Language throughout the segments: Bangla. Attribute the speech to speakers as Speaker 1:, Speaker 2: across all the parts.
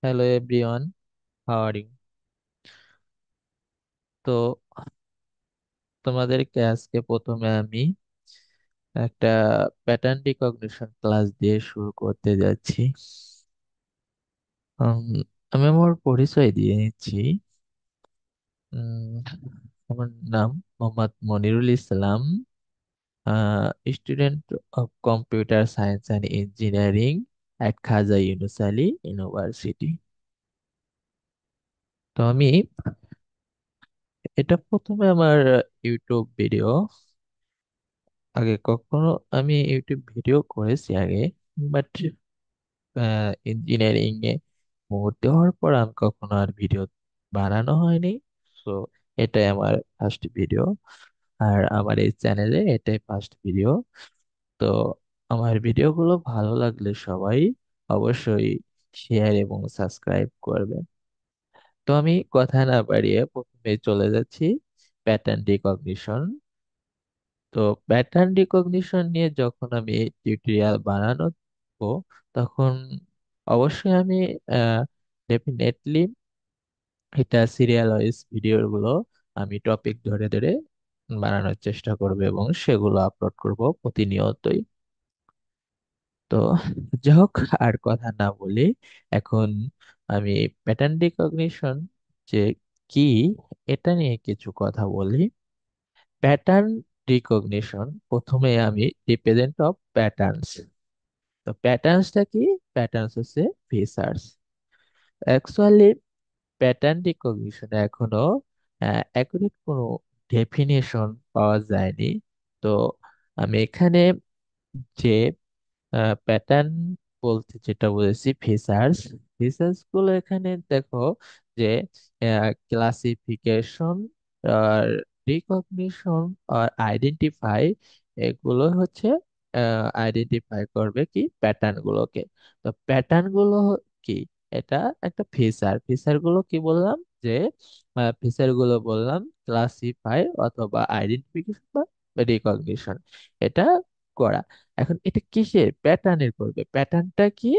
Speaker 1: Hello everyone, how are you? তো তোমাদেরকে আজকে প্রথমে আমি একটা প্যাটার্ন রিকগনিশন ক্লাস দিয়ে শুরু করতে যাচ্ছি। উম, আমি আমার পরিচয় দিয়ে নিচ্ছি। উম, আমার নাম Mohammad Monirul Islam, student of computer science and engineering at Khwaja Yunus Ali university. তো আমি এটা প্রথমে আমার ইউটিউব ভিডিও। আগে কখনো আমি ইউটিউব ভিডিও করেছি আগে, বাট ইঞ্জিনিয়ারিং এ ভর্তি হওয়ার পর আমি কখনো আর ভিডিও বানানো হয়নি। তো এটাই আমার ফার্স্ট ভিডিও, আর আমার এই চ্যানেলে এটাই ফার্স্ট ভিডিও। তো আমার ভিডিওগুলো ভালো লাগলে সবাই অবশ্যই শেয়ার এবং সাবস্ক্রাইব করবে। তো আমি কথা না বাড়িয়ে প্রথমে চলে যাচ্ছি প্যাটার্ন রিকগনিশন। তো প্যাটার্ন রিকগনিশন নিয়ে যখন আমি টিউটোরিয়াল বানানো তখন অবশ্যই আমি ডেফিনেটলি এটা সিরিয়াল ওয়াইজ ভিডিও গুলো আমি টপিক ধরে ধরে বানানোর চেষ্টা করব এবং সেগুলো আপলোড করব প্রতিনিয়তই। তো যাই হোক, আর কথা না বলি, এখন আমি প্যাটার্ন রিকগনিশন যে কি এটা নিয়ে কিছু কথা বলি। প্যাটার্ন রিকগনিশন, প্রথমে আমি রিপ্রেজেন্ট অফ প্যাটার্নস। তো প্যাটার্নসটা কি? প্যাটার্নস হচ্ছে ফিচার্স। অ্যাকচুয়ালি প্যাটার্ন রিকগনিশনে এখনো অ্যাকুরেট কোনো ডেফিনেশন পাওয়া যায়নি। তো আমি এখানে যে প্যাটার্ন বলতে যেটা বলেছি ফিচার্স, ফিচার্স গুলো এখানে দেখো যে ক্লাসিফিকেশন আর রিকগনিশন আর আইডেন্টিফাই, এগুলো হচ্ছে আইডেন্টিফাই করবে কি প্যাটার্ন গুলোকে। তো প্যাটার্ন গুলো কি? এটা একটা ফিচার। ফিচার গুলো কি বললাম? যে ফিচার গুলো বললাম ক্লাসিফাই অথবা আইডেন্টিফিকেশন বা রিকগনিশন, এটা করা। এখন এটা কিসের প্যাটার্নের করবে? প্যাটার্নটা কি?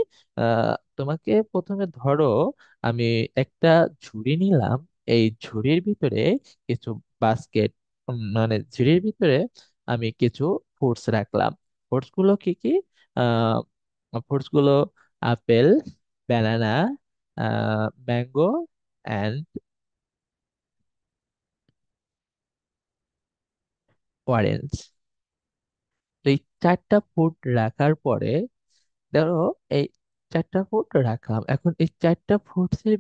Speaker 1: তোমাকে প্রথমে ধরো আমি একটা ঝুড়ি নিলাম, এই ঝুড়ির ভিতরে কিছু বাস্কেট, মানে ঝুড়ির ভিতরে আমি কিছু ফ্রুটস রাখলাম। ফ্রুটস গুলো কি কি? ফ্রুটস গুলো apple, banana, mango and orange. এই চারটা ফ্রুট রাখার পরে ধরো এই চারটা ফুড রাখলাম, এখন এই চারটা ফুডসের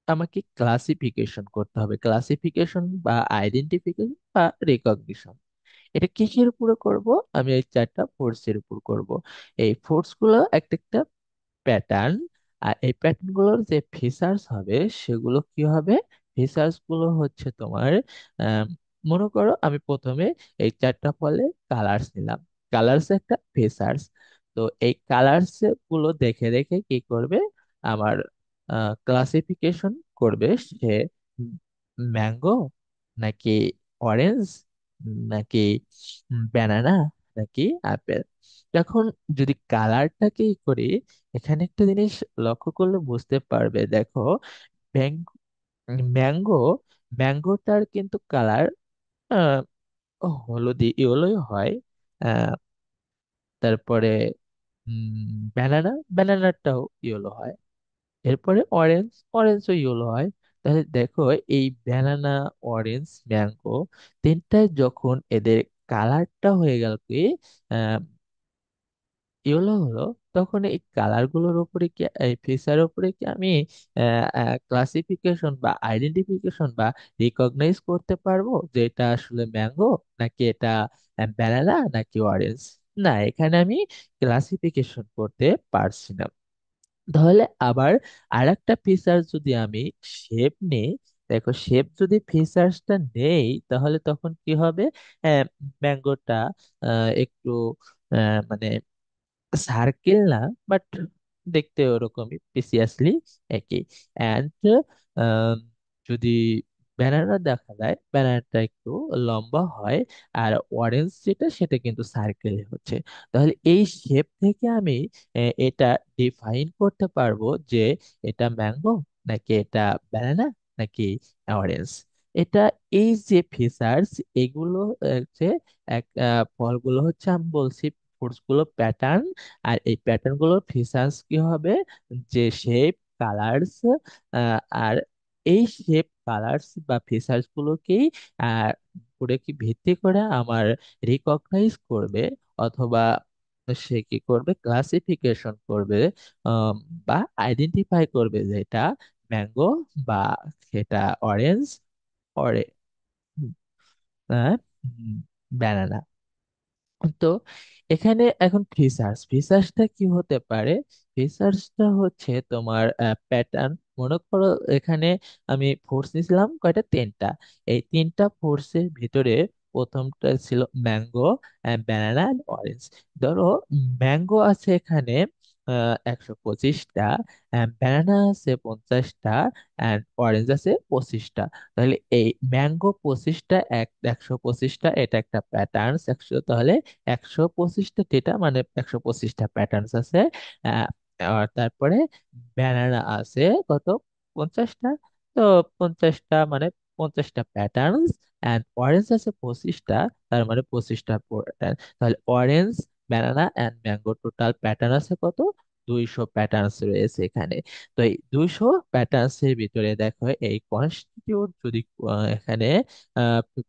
Speaker 1: আমাকে ক্লাসিফিকেশন করতে হবে। ক্লাসিফিকেশন বা আইডেন্টিফিকেশন বা রিকগনিশন, এটা কিসের উপরে করব? আমি এই চারটা ফোর্স এর উপর করব। এই ফোর্স গুলো একটা একটা প্যাটার্ন, আর এই প্যাটার্ন গুলোর যে ফিচার্স হবে সেগুলো কি হবে? ফিচার্স গুলো হচ্ছে তোমার আম, মনে করো আমি প্রথমে এই চারটা ফলে কালার্স নিলাম। কালার্স একটা ফিচার্স। তো এই কালার্স গুলো দেখে দেখে কি করবে আমার ক্লাসিফিকেশন করবে সে ম্যাঙ্গো নাকি অরেঞ্জ নাকি ব্যানানা নাকি আপেল। এখন যদি কালারটাকেই করি, এখানে একটা জিনিস লক্ষ্য করলে বুঝতে পারবে। দেখো ম্যাঙ্গো, ম্যাঙ্গোটার কিন্তু কালার হলুদি ইয়েলোই হয়। আহ, তারপরে ব্যানানা, ব্যানানাটাও ইয়েলো হয়। এরপরে অরেঞ্জ, অরেঞ্জও ইয়েলো হয়। তাহলে দেখো এই ব্যানানা, অরেঞ্জ, ম্যাঙ্গো তিনটায় যখন এদের কালারটা হয়ে গেল কি ইয়েলো হলো, তখন এই কালার গুলোর উপরে কি, এই ফিচার উপরে কি আমি ক্লাসিফিকেশন বা আইডেন্টিফিকেশন বা রিকগনাইজ করতে পারবো যে এটা আসলে ম্যাঙ্গো নাকি এটা ব্যানানা নাকি অরেঞ্জ? না, এখানে আমি ক্লাসিফিকেশন করতে পারছি না। তাহলে আবার আরেকটা ফিচার যদি আমি শেপ নেই, দেখো শেপ যদি ফিচার্সটা নেই তাহলে তখন কি হবে? ম্যাঙ্গোটা একটু মানে সার্কেল না, বাট দেখতে ওরকমই প্রিসিয়াসলি একই। অ্যান্ড যদি ব্যানানা দেখা যায়, ব্যানানাটা একটু লম্বা হয়, আর অরেঞ্জ যেটা সেটা কিন্তু সার্কেল হচ্ছে। তাহলে এই শেপ থেকে আমি এটা ডিফাইন করতে পারবো যে এটা ম্যাঙ্গো নাকি এটা ব্যানানা নাকি অরেঞ্জ। এটা এই যে ফিচার্স, এগুলো হচ্ছে ফলগুলো হচ্ছে আমি বলছি ফ্রুটস গুলো প্যাটার্ন। আর এই প্যাটার্ন গুলোর ফিচার্স কি হবে, যে শেপ, কালার্স, আর এই শেপ, কালার্স বা ফিচার্স গুলোকেই আহ করে কি ভিত্তি করে আমার রিকগনাইজ করবে, অথবা সে কি করবে, ক্লাসিফিকেশন করবে, আম, বা আইডেন্টিফাই করবে যে এটা ম্যাঙ্গো বা সেটা অরেঞ্জ, অরে ব্যানানা। তো এখানে এখন ফিচার্সটা কি হতে পারে? ফিচার্সটা হচ্ছে তোমার প্যাটার্ন। মনে করো এখানে আমি ফোর্স নিয়েছিলাম কয়টা, তিনটা। এই তিনটা ফোর্সের ভিতরে প্রথমটা ছিল ম্যাঙ্গো, ব্যানানা, অরেঞ্জ। ধরো ম্যাঙ্গো আছে এখানে 125টা, ব্যানানা আছে 50টা, অ্যান্ড অরেঞ্জ আছে 25টা। তাহলে এই ম্যাঙ্গো 25টা, 125টা, এটা একটা প্যাটার্ন। 100, তাহলে 125টা ডেটা মানে 125টা প্যাটার্নস আছে। আহ, আর তারপরে ব্যানানা আছে কত, 50টা। তো 50টা মানে 50টা প্যাটার্নস, অ্যান্ড অরেঞ্জ আছে 25টা, তার মানে 25টা প্যাটার্ন। তাহলে orange, banana and mango total pattern আছে কত, 200 প্যাটার্নস রয়েছে এখানে। তো এই 200 প্যাটার্নস এর ভিতরে দেখো এই কনস্টিটিউট যদি এখানে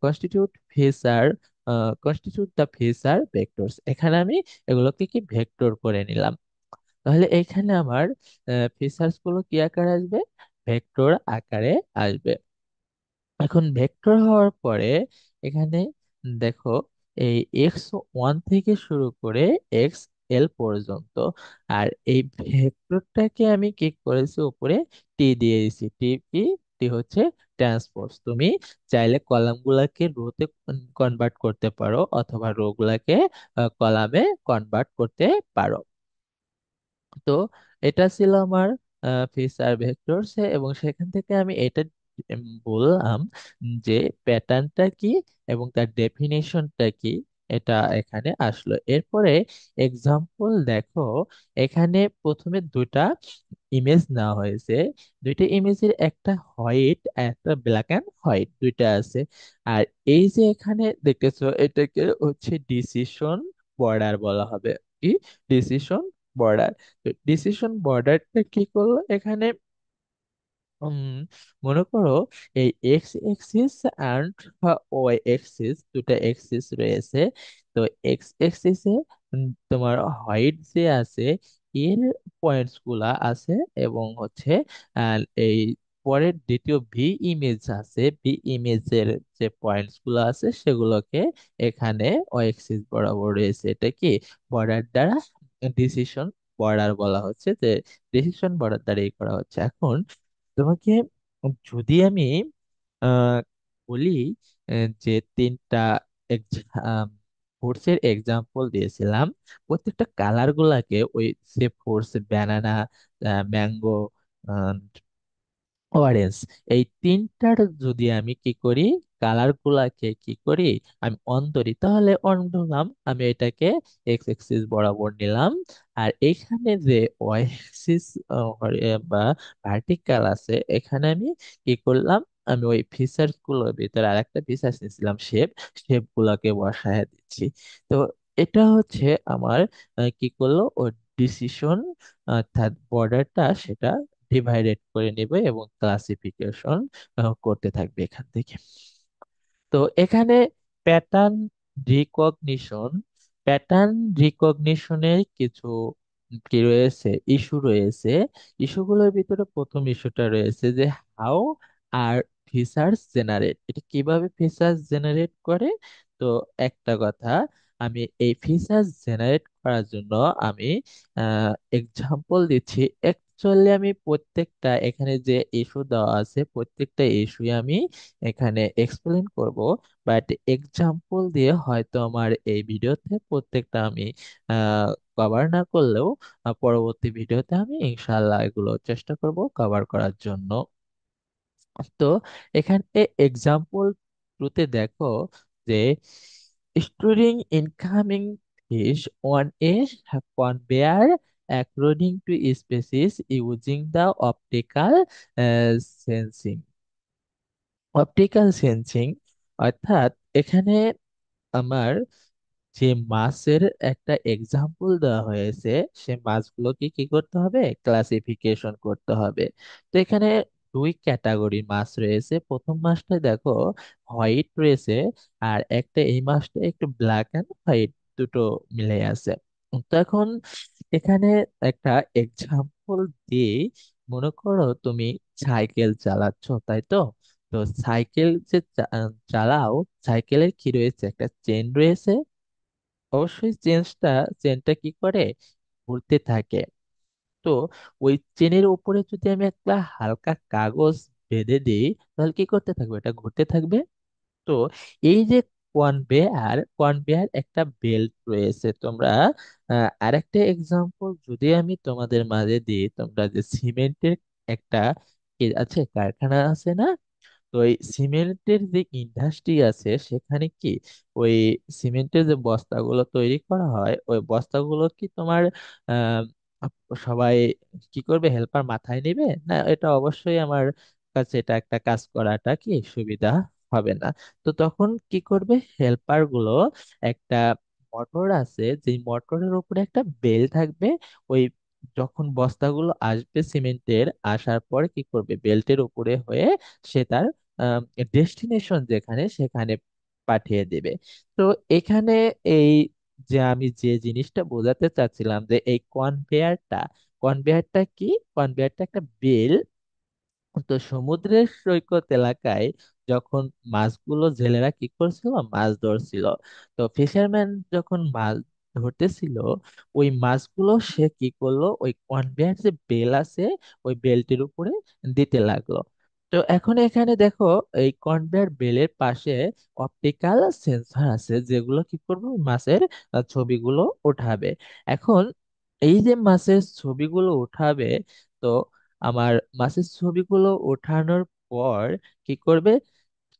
Speaker 1: কনস্টিটিউট ফেসার, কনস্টিটিউট দ্য ফেসার ভেক্টরস, এখানে আমি এগুলোকে কি ভেক্টর করে নিলাম। তাহলে এখানে আমার ফিচার্স গুলো কি আকারে আসবে, ভেক্টর আকারে আসবে। এখন ভেক্টর হওয়ার পরে এখানে দেখো এই x1 থেকে শুরু করে xl পর্যন্ত, আর এই ভেক্টরটাকে আমি কি করেছি, উপরে টি দিয়ে দিয়েছি। টি কি, টি হচ্ছে ট্রান্সপোজ। তুমি চাইলে কলাম গুলাকে রোতে কনভার্ট করতে পারো, অথবা রো গুলাকে কলামে কনভার্ট করতে পারো। তো এটা ছিল আমার ফিচার ভেক্টরস, এবং সেখান থেকে আমি এটা বললাম যে প্যাটার্নটা কি এবং তার ডেফিনেশনটা কি, এটা এখানে আসলো। এরপরে এক্সাম্পল দেখো, এখানে প্রথমে দুটা ইমেজ নেওয়া হয়েছে। দুইটা ইমেজের একটা হোয়াইট, একটা ব্ল্যাক অ্যান্ড হোয়াইট, দুইটা আছে। আর এই যে এখানে দেখতেছো, এটাকে হচ্ছে ডিসিশন বর্ডার বলা হবে। কি, ডিসিশন বর্ডার। ডিসিশন বর্ডারটা কি করলো এখানে, উম, মনে করো এই X axis and Y axis, দুটা এক্সিস রয়েছে। তো এক্স এক্সিসে তোমার হোয়াইট যে আছে এর পয়েন্টস গুলা আছে, এবং হচ্ছে এই পরের দ্বিতীয় ভি ইমেজ আছে, ভি ইমেজের যে পয়েন্টস গুলো আছে সেগুলোকে এখানে ওয়াই এক্সিস বরাবর রয়েছে। এটা কি, বর্ডার দ্বারা ডিসিশন বর্ডার বলা হচ্ছে, যে ডিসিশন বর্ডার দ্বারা এই করা হচ্ছে। এখন তোমাকে যদি আমি আহ, বলি যে তিনটা ফোর্সের এক্সাম্পল দিয়েছিলাম, প্রত্যেকটা কালার গুলাকে ওই সে ফোর্স, ব্যানানা, ম্যাঙ্গো, অরেঞ্জ, এই তিনটার যদি আমি কি করি, কালার গুলাকে কি করি, আমি অন ধরি, তাহলে অন ধরলাম, আমি এটাকে এক্স এক্সিস বরাবর নিলাম। আর এখানে যে ওয়াই এক্সিস বা ভার্টিক্যাল আছে, এখানে আমি কি করলাম, আমি ওই ফিচার্স গুলোর ভিতরে আরেকটা ফিচার্স নিয়েছিলাম, শেপ, শেপ গুলাকে বসায় দিচ্ছি। তো এটা হচ্ছে আমার কি করলো, ও ডিসিশন, অর্থাৎ বর্ডারটা সেটা ডিভাইডেড করে নেবে এবং ক্লাসিফিকেশন করতে থাকবে এখান থেকে। তো এখানে প্যাটার্ন রিকগনিশন, প্যাটার্ন রিকগনিশনের কিছু কি রয়েছে, ইস্যু রয়েছে। ইস্যুগুলোর ভিতরে প্রথম ইস্যুটা রয়েছে যে হাউ আর ফিচার্স জেনারেট, এটা কিভাবে ফিচার্স জেনারেট করে। তো একটা কথা, আমি এই ফিচার্স জেনারেট করার জন্য আমি এক্সাম্পল দিচ্ছি। অ্যাকচুয়ালি আমি প্রত্যেকটা এখানে যে ইস্যু দেওয়া আছে, প্রত্যেকটা ইস্যু আমি এখানে এক্সপ্লেন করব, বাট এক্সাম্পল দিয়ে হয়তো আমার এই ভিডিওতে প্রত্যেকটা আমি কভার না করলেও পরবর্তী ভিডিওতে আমি ইনশাল্লাহ এগুলো চেষ্টা করব কভার করার জন্য। তো এখানে এক্সাম্পল টুতে দেখো যে storing incoming fish on a conveyor according to species using the sensing optical sensing অর্থাৎ এখানে আমার যে মাছের একটা এক্সাম্পল দেওয়া হয়েছে, সে মাছগুলোকে কি করতে হবে, ক্লাসিফিকেশন করতে হবে। তো এখানে দুই ক্যাটাগরি মাছ রয়েছে। প্রথম মাছটা দেখো হোয়াইট রয়েছে, আর একটা এই মাছটা একটু ব্ল্যাক অ্যান্ড হোয়াইট দুটো মিলে আছে। তো এখন এখানে একটা এক্সাম্পল দিয়ে, মনে করো তুমি সাইকেল চালাচ্ছ, তাই তো? তো সাইকেল যে চালাও, সাইকেলের কি রয়েছে, একটা চেন রয়েছে। অবশ্যই চেনটা কি করে, ঘুরতে থাকে। তো ওই চেনের উপরে যদি আমি একটা হালকা কাগজ বেঁধে দিই, তাহলে কি করতে থাকবে, এটা ঘুরতে থাকবে। তো এই যে কনভেয়ার একটা বেল্ট রয়েছে। তোমরা আরেকটা এক্সাম্পল যদি আমি তোমাদের মাঝে দিই, তোমরা যে সিমেন্টের একটা আছে, কারখানা আছে না? তো এই সিমেন্টের যে ইন্ডাস্ট্রি আছে, সেখানে কি ওই সিমেন্টের যে বস্তাগুলো তৈরি করা হয়, ওই বস্তাগুলো কি তোমার আহ সবাই কি করবে, হেল্পার মাথায় নেবে না? এটা অবশ্যই আমার কাছে এটা একটা কাজ করাটা কি সুবিধা হবে না। তো তখন কি করবে, হেল্পার গুলো একটা মোটর আছে, যে মোটরের উপরে একটা বেল থাকবে। ওই যখন বস্তাগুলো আসবে সিমেন্টের, আসার পরে কি করবে, বেল্টের উপরে হয়ে সে তার ডেস্টিনেশন যেখানে, সেখানে পাঠিয়ে দেবে। তো এখানে এই যে আমি যে জিনিসটা বোঝাতে চাচ্ছিলাম, যে এই কনভেয়ারটা কি, কনভেয়ারটা একটা বেল। তো সমুদ্রের সৈকত এলাকায় যখন মাছগুলো জেলেরা কি করছিল, মাছ ধরছিল। তো ফিশারম্যান যখন মাছ ধরতেছিল, ওই মাছগুলো সে কি করলো, ওই কনভেয়ার যে বেল আছে, ওই বেলটির উপরে দিতে লাগলো। তো এখন এখানে দেখো, এই কনভেয়ার বেলের পাশে অপটিক্যাল সেন্সর আছে, যেগুলো কি করবে, ওই মাছের ছবিগুলো উঠাবে। এখন এই যে মাছের ছবিগুলো উঠাবে, তো আমার মাছের ছবিগুলো ওঠানোর পর কি করবে,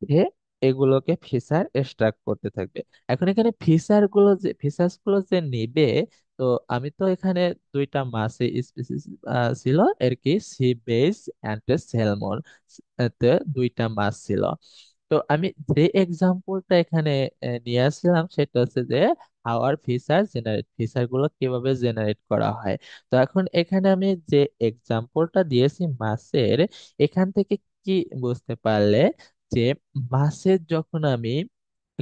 Speaker 1: সে এগুলোকে ফিচার এক্সট্রাক্ট করতে থাকবে। এখন এখানে ফিচার্স গুলো যে নিবে, তো আমি তো এখানে দুইটা মাছের স্পিসিস ছিল আর কি, সি বেস অ্যান্ড স্যালমন, দুইটা মাছ ছিল। তো আমি যে এক্সাম্পলটা এখানে নিয়ে আসলাম, সেটা হচ্ছে যে হাওয়ার ফিচার গুলো কিভাবে জেনারেট করা হয়। তো এখন এখানে আমি যে এক্সাম্পলটা দিয়েছি মাছের, এখান থেকে কি বুঝতে পারলে, যে মাছের যখন আমি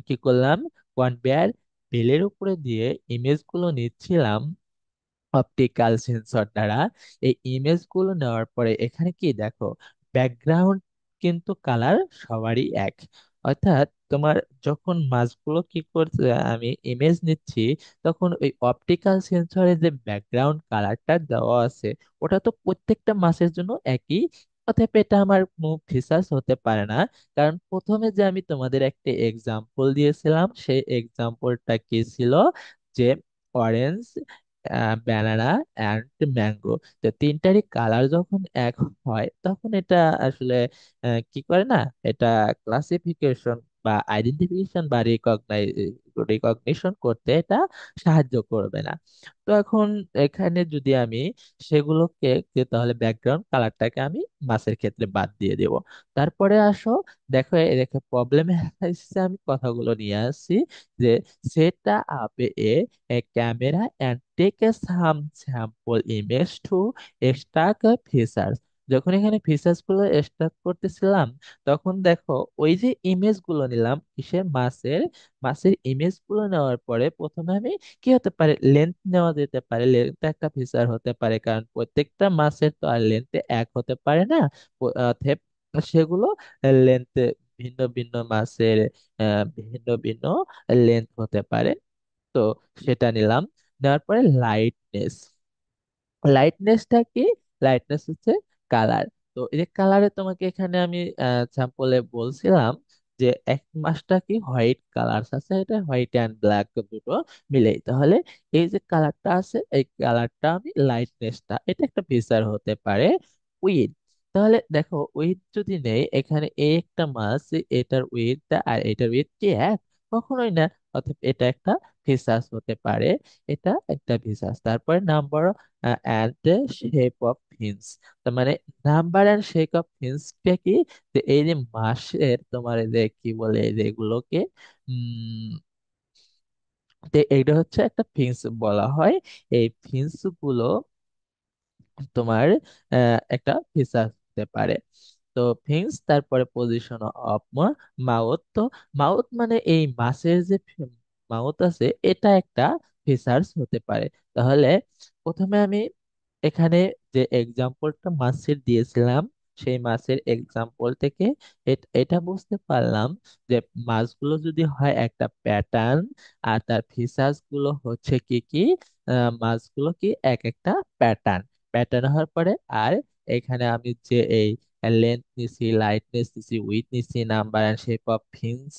Speaker 1: কি করলাম, কনভেয়ার বেলের উপরে দিয়ে ইমেজ গুলো নিচ্ছিলাম অপটিক্যাল সেন্সর দ্বারা, এই ইমেজ গুলো নেওয়ার পরে এখানে কি দেখো, ব্যাকগ্রাউন্ড কিন্তু কালার সবারই এক। অর্থাৎ তোমার যখন মাছগুলো কি করছে, আমি ইমেজ নিচ্ছি, তখন ওই অপটিক্যাল সেন্সরে যে ব্যাকগ্রাউন্ড কালারটা দেওয়া আছে, ওটা তো প্রত্যেকটা মাছের জন্য একই। অতএব এটা আমার কোনো ফিচার্স হতে পারে না। কারণ প্রথমে যে আমি তোমাদের একটা এক্সাম্পল দিয়েছিলাম, সেই এক্সাম্পলটা কি ছিল, যে অরেঞ্জ, ব্যানানা অ্যান্ড ম্যাঙ্গো, তো তিনটারই কালার যখন এক হয়, তখন এটা আসলে কি করে না, এটা ক্লাসিফিকেশন বা আইডেন্টিফিকেশন বা রিকগনিশন করতে এটা সাহায্য করবে না। তো এখন এখানে যদি আমি সেগুলোকে তাহলে ব্যাকগ্রাউন্ড কালারটাকে আমি মাছের ক্ষেত্রে বাদ দিয়ে দেব। তারপরে আসো, দেখো দেখো প্রবলেমে আমি কথাগুলো নিয়ে আসছি, যে set up a camera and take a some sample image to extract a features। যখন এখানে ফিচার্স গুলো এক্সট্রাক্ট করতেছিলাম, তখন দেখো ওই যে ইমেজ গুলো নিলাম, কিসের, মাছের ইমেজ গুলো নেওয়ার পরে প্রথমে আমি কি হতে পারে, লেন্থ নেওয়া যেতে পারে, লেন্থ একটা ফিচার হতে পারে, কারণ প্রত্যেকটা মাছের তো আর লেন্থ এক হতে পারে না। অতএব সেগুলো লেন্থ, ভিন্ন ভিন্ন মাছের ভিন্ন ভিন্ন লেন্থ হতে পারে। তো সেটা নিলাম। নেওয়ার পরে লাইটনেসটা কি, লাইটনেস হচ্ছে কালার। তো এই যে কালারে তোমাকে এখানে আমি স্যাম্পলে বলছিলাম যে এক মাসটা কি হোয়াইট কালার আছে, এটা হোয়াইট অ্যান্ড ব্ল্যাক দুটো মিলেই, তাহলে এই যে কালারটা আছে, এই কালারটা আমি লাইটনেসটা, এটা একটা ফিচার হতে পারে উইথ। তাহলে দেখো ওয়েট যদি নেই এখানে এই একটা মাস, এটার ওয়েটটা আর এটার ওয়েট কি এক? কখনোই না। অর্থাৎ এটা একটা ফিসাস হতে পারে, এটা একটা ফিসাস। তারপরে নাম্বার অ্যান্ড শেপ অফ ফিন্স। তার মানে নাম্বার অ্যান্ড শেপ অফ ফিন্সটা কি? যে এই যে মাসের তোমার এই যে কি বলে এই যে এগুলোকে উম তো এইটা হচ্ছে একটা ফিন্স বলা হয়। এই ফিন্স গুলো তোমার একটা ফিচার হতে পারে। তো ফিন্স, তারপরে পজিশন অফ মাউথ। তো মাউথ মানে এই মাছের যে মাউথ আছে এটা একটা ফিচার্স হতে পারে। তাহলে প্রথমে আমি এখানে যে এক্সাম্পলটা মাছের দিয়েছিলাম, সেই মাছের এক্সাম্পল থেকে এটা বুঝতে পারলাম যে মাছগুলো যদি হয় একটা প্যাটার্ন, আর তার ফিচার্স গুলো হচ্ছে কি কি, মাছগুলো কি এক একটা প্যাটার্ন। প্যাটার্ন হওয়ার পরে আর এখানে আমি যে এই লেন্থ নিছি, লাইটনেস নিছি, উইথ নিছি, number and shape of fins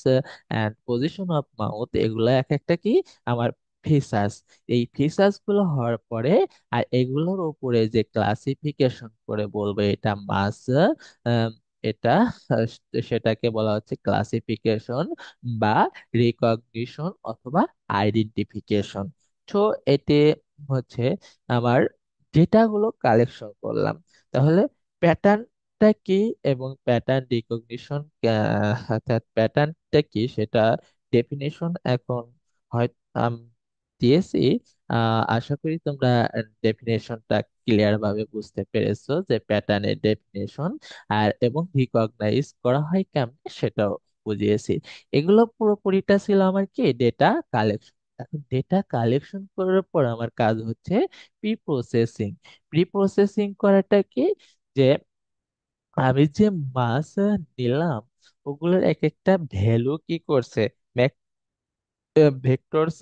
Speaker 1: and position of mouth, এগুলো এক একটা কি আমার ফিচার্স। এই ফিচার্স গুলো হওয়ার পরে আর এগুলোর উপরে যে ক্লাসিফিকেশন করে বলবো এটা মাস, এটা সেটাকে বলা হচ্ছে ক্লাসিফিকেশন বা রিকগনিশন অথবা আইডেন্টিফিকেশন। তো এতে হচ্ছে আমার ডেটাগুলো কালেকশন করলাম। তাহলে প্যাটার্নটা কি এবং প্যাটার্ন রিকগনিশন, অর্থাৎ প্যাটার্নটা কি সেটা ডেফিনেশন এখন হয় দিয়েছি। আশা করি তোমরা ডেফিনেশনটা ক্লিয়ার ভাবে বুঝতে পেরেছো যে প্যাটার্নের ডেফিনেশন আর এবং রিকগনাইজ করা হয় কেমনে সেটাও বুঝিয়েছি। এগুলো পুরোপুরিটা ছিল আমার কি ডেটা কালেকশন। এখন ডেটা কালেকশন করার পর আমার কাজ হচ্ছে প্রি প্রসেসিং। প্রি প্রসেসিং করাটা কি, যে আমি যে মাছ নিলাম ওগুলোর এক একটা ভ্যালু কি করছে, ভেক্টরস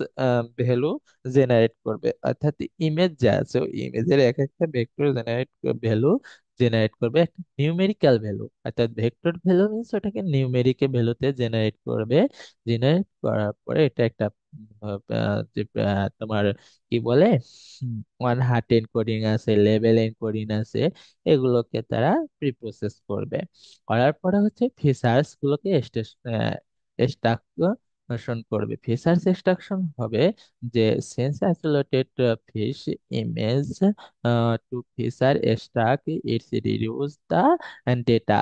Speaker 1: ভ্যালু জেনারেট করবে। অর্থাৎ ইমেজ যা আছে ওই ইমেজের এক একটা ভেক্টর জেনারেট ভ্যালু জেনারেট করবে একটা নিউমেরিক্যাল ভ্যালু। অর্থাৎ ভেক্টর ভ্যালু মিনস ওটাকে নিউমেরিক্যাল ভ্যালুতে জেনারেট করবে। জেনারেট করার পরে এটা একটা তোমার কি বলে ওয়ান হার্ট এনকোডিং আছে, লেভেল এনকোডিং আছে, এগুলোকে তারা প্রিপ্রসেস করবে। করার পরে হচ্ছে ফিচার্স গুলোকে এক্সট্রাকশন করবে। ফিচার্স এক্সট্রাকশন হবে যে since isolated fish image to feature extract it's reduce the data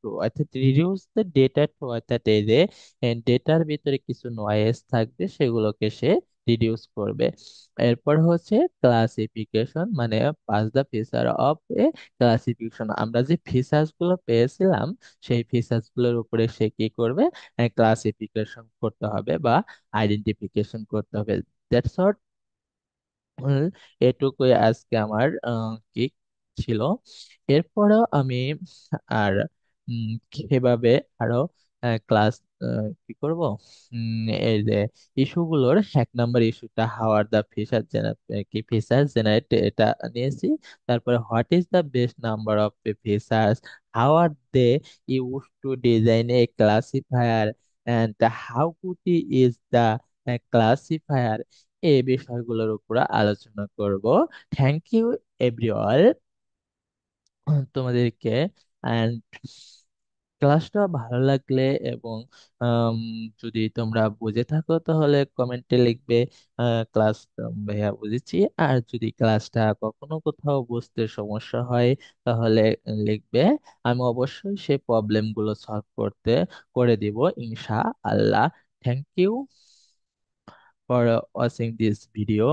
Speaker 1: to, অর্থাৎ রিডিউস দ্য ডেটা টু, অর্থাৎ এই যে ডেটার ভিতরে কিছু নয়েজ থাকবে সেগুলোকে সে রিডিউস করবে। এরপর হচ্ছে ক্লাসিফিকেশন, মানে pass the feature of a classification. আমরা যে ফিচার্স গুলো পেয়েছিলাম সেই ফিচার্স গুলোর উপরে সে কি করবে, ক্লাসিফিকেশন করতে হবে বা আইডেন্টিফিকেশন করতে হবে। That's all. এটুকুই আজকে আমার কি ছিল। এরপরেও আমি আর কিভাবে আরো ক্লাস কি করব, এই যে ইস্যুগুলোর 1 নম্বর ইস্যুটা হাওয়ার দা ফিচার কি ফিচার জেনারেট এটা নিয়েছি। তারপরে what is the best number of features, how are they use to design a classifier, and how good is the classifier, এই বিষয়গুলোর উপর আলোচনা করব। থ্যাংক ইউ এভরিওয়াল তোমাদেরকে। অ্যান্ড ক্লাসটা ভালো লাগলে এবং আম, যদি তোমরা বুঝে থাকো তাহলে কমেন্টে লিখবে ক্লাস ভাইয়া বুঝেছি। আর যদি ক্লাসটা কখনো কোথাও বুঝতে সমস্যা হয় তাহলে লিখবে, আমি অবশ্যই সেই প্রবলেম গুলো সলভ করতে করে দিব ইনশা আল্লাহ। Thank you for watching this video.